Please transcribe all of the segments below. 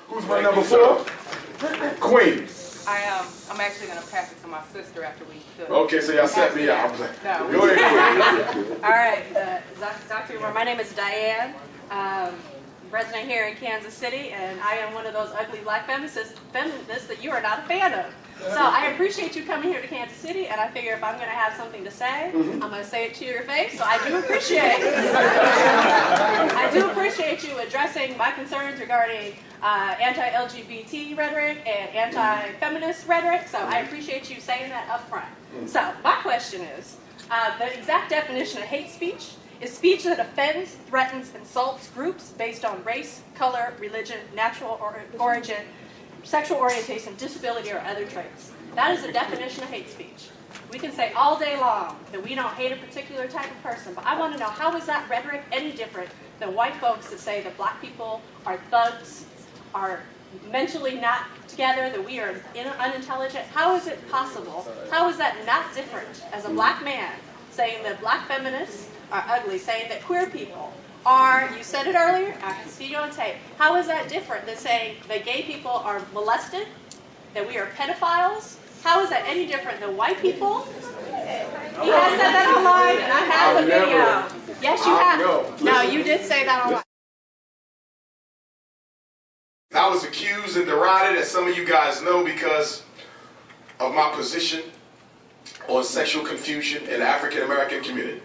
Who's my number 4? Queen. I'm actually going to pass it to my sister after we do. Okay, so y'all set me up. No. Go ahead. All right, Dr. Umar, my name is Diane. Resident here in Kansas City, and I am one of those ugly black feminists that you are not a fan of. So I appreciate you coming here to Kansas City, and I figure if I'm going to have something to say, I'm going to say it to your face, so I do appreciate you addressing my concerns regarding anti-LGBT rhetoric and anti-feminist rhetoric, so I appreciate you saying that up front. So my question is, the exact definition of hate speech is speech that offends, threatens, insults groups based on race, color, religion, natural origin, sexual orientation, disability, or other traits. That is the definition of hate speech. We can say all day long that we don't hate a particular type of person, but I want to know, how is that rhetoric any different than white folks that say that black people are thugs, are mentally not together, that we are unintelligent? How is it possible? How is that not different as a black man saying that black feminists are ugly, saying that queer people are, you said it earlier, I can see you on tape. How is that different than saying that gay people are molested, that we are pedophiles? How is that any different than white people? He has said that online, and I have the video. Yes, you have. No, you did say that online. I was accused and derided, as some of you guys know, because of my position on sexual confusion in the African American community.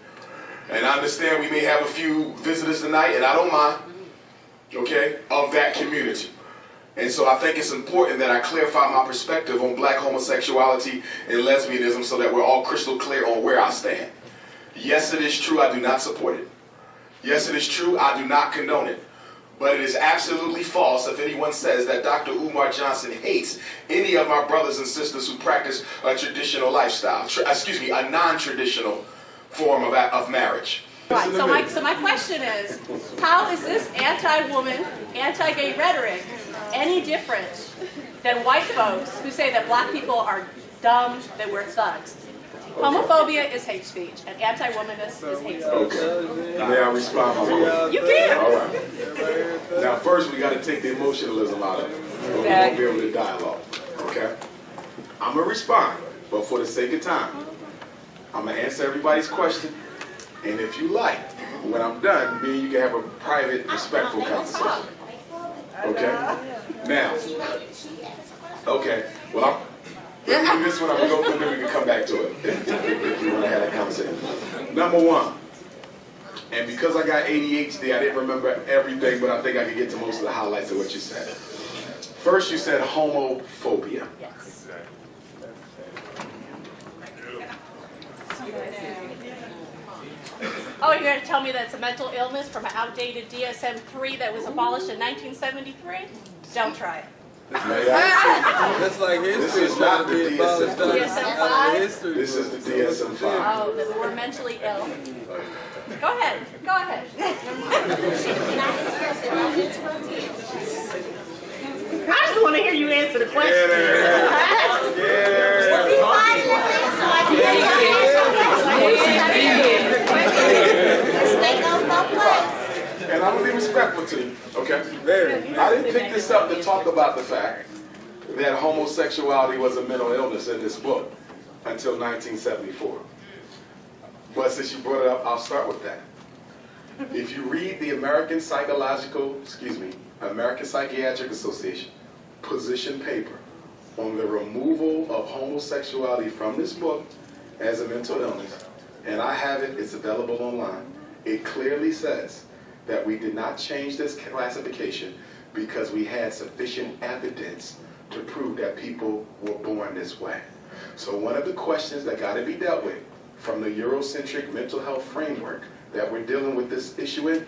And I understand we may have a few visitors tonight, and I don't mind, okay, of that community. And so I think it's important that I clarify my perspective on black homosexuality and lesbianism so that we're all crystal clear on where I stand. Yes, it is true, I do not support it. Yes, it is true, I do not condone it. But it is absolutely false if anyone says that Dr. Umar Johnson hates any of my brothers and sisters who practice a traditional lifestyle, a non-traditional form of marriage. Right, so my question is, how is this anti-woman, anti-gay rhetoric any different than white folks who say that black people are dumb, that we're thugs? Homophobia is hate speech, and anti-womanness is hate speech. Okay. May I respond? You can. All right. Now, first, we got to take the emotionalism out of it. We won't be able to dialogue. Okay? I'm going to respond, but for the sake of time, I'm going to answer everybody's question. And if you like, when I'm done, me and you can have a private, respectful conversation. Okay? Now, okay, well, let me do this one, I'm going to go through, then we can come back to it, if you want to have that conversation. Number 1, and because I got ADHD, I didn't remember everything, but I think I can get to most of the highlights of what you said. First, you said homophobia. Yes. Oh, you're going to tell me that it's a mental illness from an outdated DSM-3 that was abolished in 1973? Don't try it. That's like history. This is not the DSM-5? This is the DSM-5. Oh, that we're mentally ill. Go ahead. Go ahead. I just want to hear you answer the question. And I'm going to be respectful to you, okay? I didn't pick this up to talk about the fact that homosexuality was a mental illness in this book until 1974. But since you brought it up, I'll start with that. If you read the American Psychiatric Association position paper on the removal of homosexuality from this book as a mental illness, and I have it, it's available online, it clearly says that we did not change this classification because we had sufficient evidence to prove that people were born this way. So one of the questions that got to be dealt with from the Eurocentric mental health framework that we're dealing with this issue in,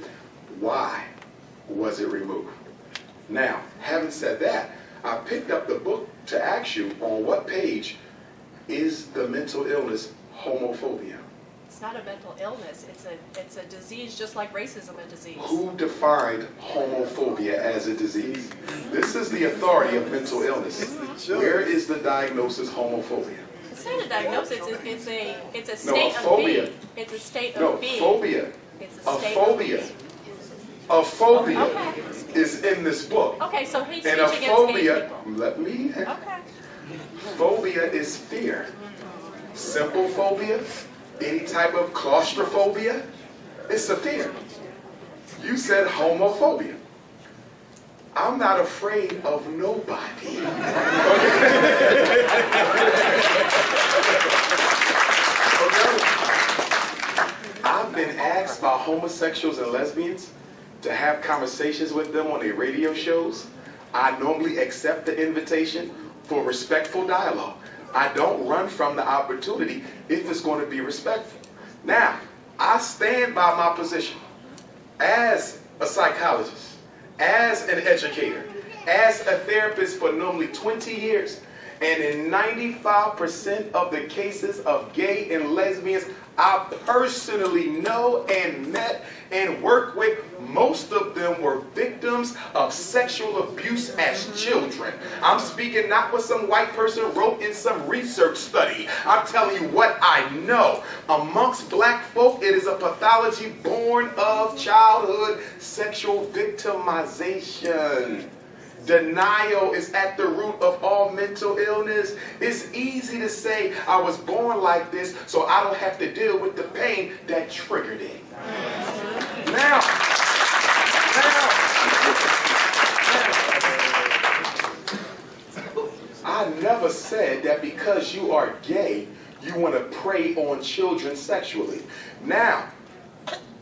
why was it removed? Now, having said that, I picked up the book to ask you on what page is the mental illness homophobia. It's not a mental illness. It's a disease, just like racism a disease. Who defined homophobia as a disease? This is the authority of mental illness. Where is the diagnosis homophobia? It's not a diagnosis. It's a state of being. It's a state of being. Phobia. It's a A state phobia. A phobia Okay. is in this book. Okay, so hate And speech a against gay phobia, people. let me, Okay. phobia is fear. Simple phobia, any type of claustrophobia, it's a fear. You said homophobia. I'm not afraid of nobody. Okay? I've been asked by homosexuals and lesbians to have conversations with them on their radio shows. I normally accept the invitation for respectful dialogue. I don't run from the opportunity if it's going to be respectful. Now, I stand by my position as a psychologist, as an educator, as a therapist for normally 20 years. And in 95% of the cases of gay and lesbians I personally know and met and worked with, most of them were victims of sexual abuse as children. I'm speaking not what some white person wrote in some research study. I'm telling you what I know. Amongst black folk, it is a pathology born of childhood sexual victimization. Denial is at the root of all mental illness. It's easy to say, I was born like this, so I don't have to deal with the pain that triggered it. Now, I never said that because you are gay, you want to prey on children sexually. Now,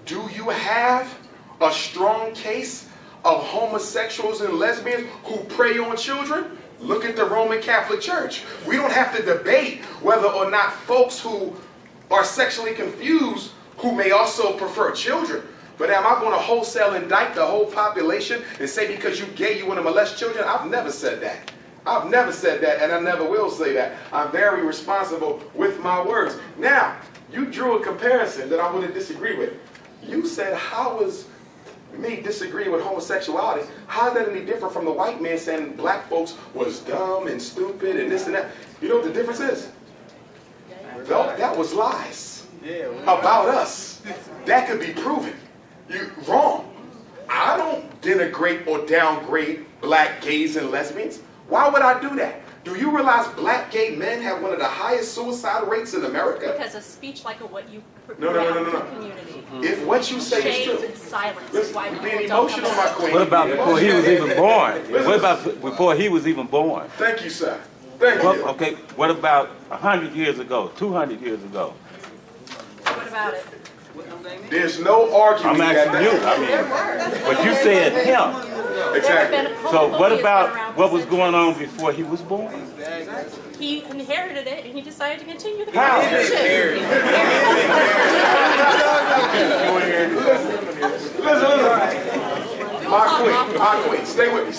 do you have a strong case of homosexuals and lesbians who prey on children? Look at the Roman Catholic Church. We don't have to debate whether or not folks who are sexually confused who may also prefer children. But am I going to wholesale indict the whole population and say because you're gay you want to molest children? I've never said that. I've never said that, and I never will say that. I'm very responsible with my words. Now, you drew a comparison that I want to disagree with. You said, how is me disagreeing with homosexuality, how is that any different from the white man saying black folks was dumb and stupid and this and that? You know what the difference is? That was lies about us. That could be proven. You're wrong. I don't denigrate or downgrade black gays and lesbians. Why would I do that? Do you realize black gay men have one of the highest suicide rates in America? Because of speech like what you No. community. If what you say is Shame true. and silence is Listen, why you're people being don't emotional, come my out. queen. What about before he was even born? What about before he was even born? Thank you, sir. Thank you. Okay, what about 100 years ago, 200 years ago? What about it? There's no argument I'm that asking you. I mean, but you said him. Exactly. So what about what was going on before he was born? He inherited it and he decided to continue the How? conversation. Listen. My queen, stay with me.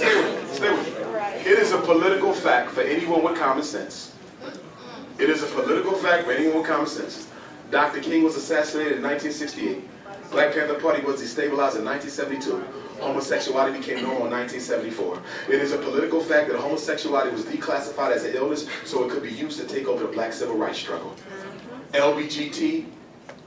It is a political fact for anyone with common sense. It is a political fact for anyone with common sense. Dr. King was assassinated in 1968. Black Panther Party was destabilized in 1972. Homosexuality became normal in 1974. It is a political fact that homosexuality was declassified as an illness so it could be used to take over the black civil rights struggle. LGBT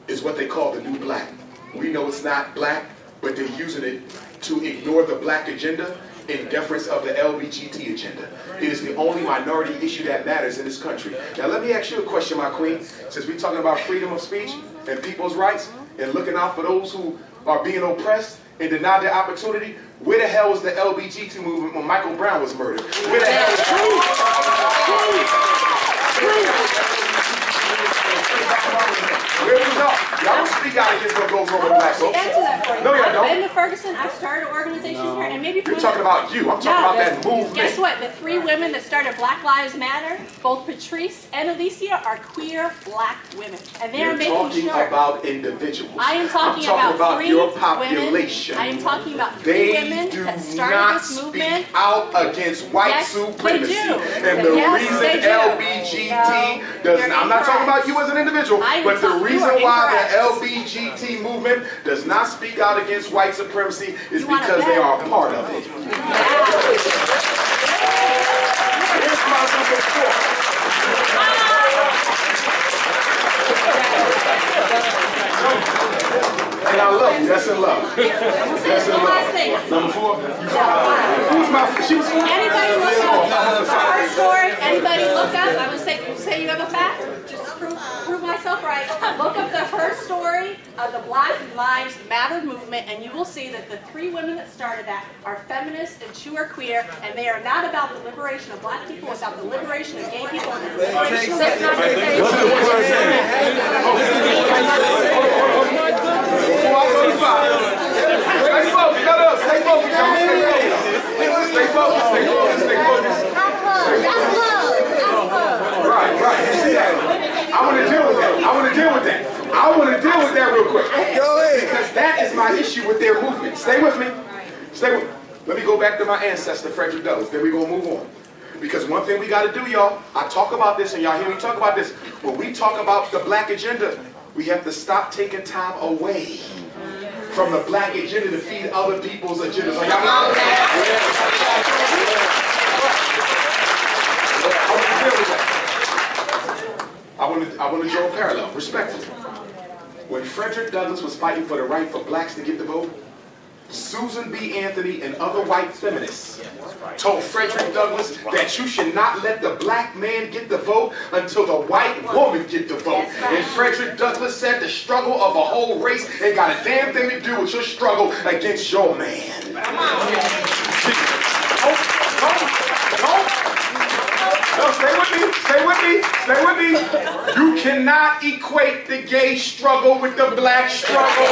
is what they call the new black. We know it's not black, but they're using it to ignore the black agenda in deference of the LGBT agenda. It is the only minority issue that matters in this country. Now let me ask you a question, my queen. Since we're talking about freedom of speech and people's rights and looking out for those who are being oppressed and denied their opportunity, where the hell was the LGBT movement when Michael Brown was murdered? Where the hell was Where was y'all? Y'all don't speak out against what goes wrong with black folks. Answer that for you. No, y'all don't. I've been to Ferguson. I've started organizations here, and maybe You're talking about you. I'm talking about that movement. Guess what? The 3 women that started Black Lives Matter, both Patrice and Alicia, are queer black women, and they are You're making talking sure. about individuals. I am talking I'm talking about 3 your population. women. I am talking about 3 women do that started not this movement. speak out against white Yes, supremacy. they do. And the Yes, reason they do. LGBT No, does you're not, I'm not talking incorrect. about you as an individual, I am but the talking- you reason are why incorrect. the LGBT movement does not speak out against white supremacy is You wanna because they bet? are a part of it. Here's my number 4. And I love you. That's in love. That's in love. Number 4. Who's my? She was. Anybody look up her story? Anybody look up? I would say you have a fact. Just prove myself right. Look up the first story of the Black Lives Matter movement, and you will see that the 3 women that started that are feminists and 2 are queer, and they are not about the liberation of black people. It's about the liberation of gay people and the liberation of That's not the case. Before I go to 5. Stay focused. No, stay focused. Stay focused. Stay focused. Stay focused. Right. You see that? I want to deal with that. I want to deal with that real quick. Because that is my issue with their movement. Stay with me. Let me go back to my ancestor, Frederick Douglass. Then we're going to move on. Because one thing we got to do, y'all, I talk about this and y'all hear me talk about this. When we talk about the black agenda, we have to stop taking time away from the black agenda to feed other people's agendas. Like, I want to draw a parallel, respectfully. When Frederick Douglass was fighting for the right for blacks to get the vote, Susan B. Anthony and other white feminists told Frederick Douglass that you should not let the black man get the vote until the white woman get the vote. And Frederick Douglass said the struggle of a whole race ain't got a damn thing to do with your struggle against your man. No, stay with me. You cannot equate the gay struggle with the black struggle.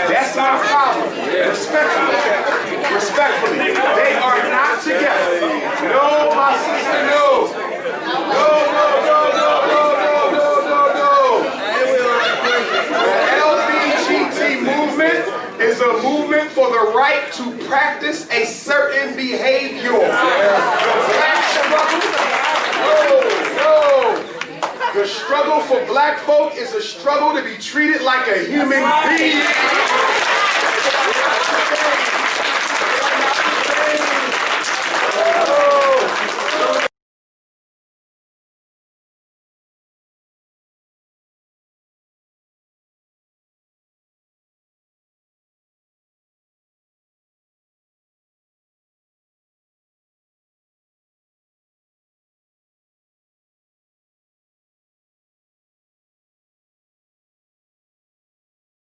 That's my problem. Respectfully, they are not together. No, my sister, no. The LGBT movement is a movement for the right to practice a certain behavior. The black struggle, the struggle for black folk is a struggle to be treated like a human being.